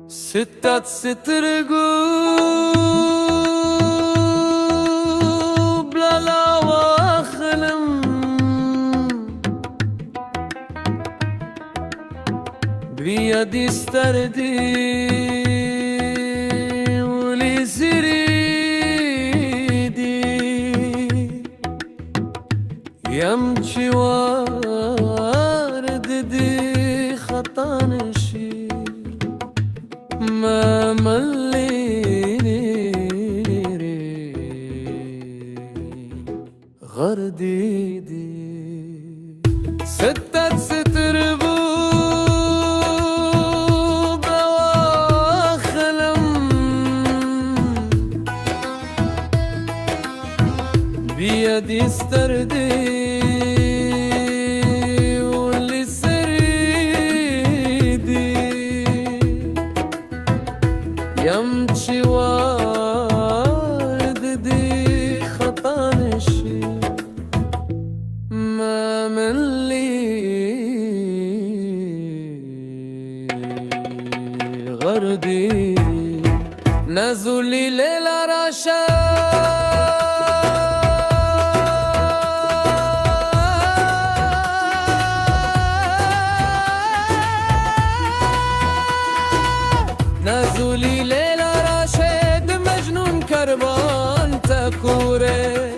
ستة ستر قوب لا واخلم بيدي استردي ولي سريدي يمشي وارد دي خطانشي ما مليني غردي دي ستة ستر بوب واخلم بيدي استردي يمشي وارد دي خطانشي ما من لي غردي نزولي ليلة رشا نزولي ليلة راشد مجنون كربان تكوري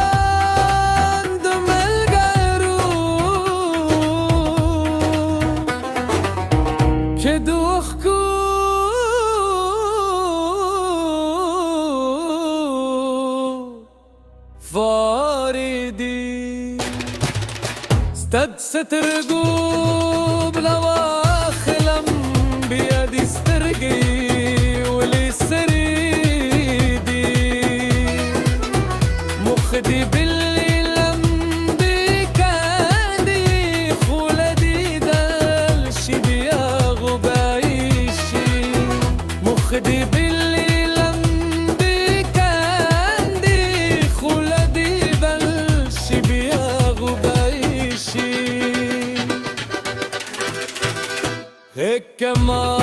دباران دم القيرو كدوخكو فاردي ستد ستر قوب لواخلم بيدي استرقي ولي سريدي مخدي باللي لم بكادي خولدي دالشي بياغو بايشي مخدي باللي لم بكادي خولدي دالشي بياغو بايشي هيك ما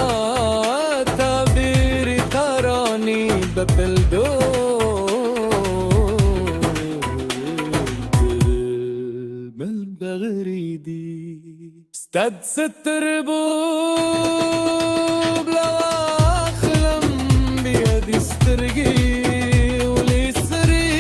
تعبيري تراني بالبغريدي استد ستر بوب لواخلم بيدي استرقي ولي سريدي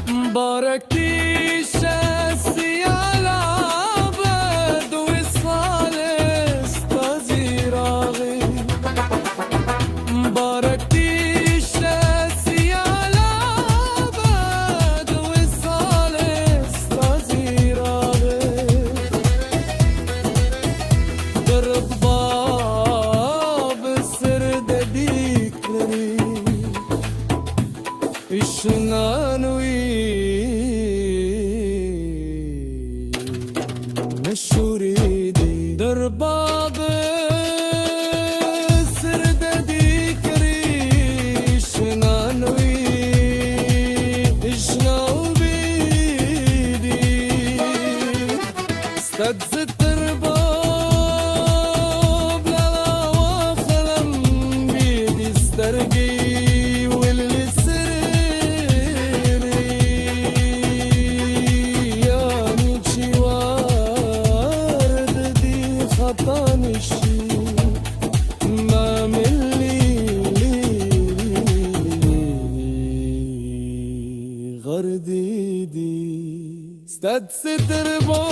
مباركتي شاسي على عبد وصالح استزيراغي مباركتي شاسي على عبد وصالح استزيراغي ضرب باب السرد ديك لري إشنانوي مشوريدي درباب السرد ديك ريش نانوي إشناو بيدي استد ستر باب لا واخلم بيدي استرقي ما ملي غردي دي استد ستر بو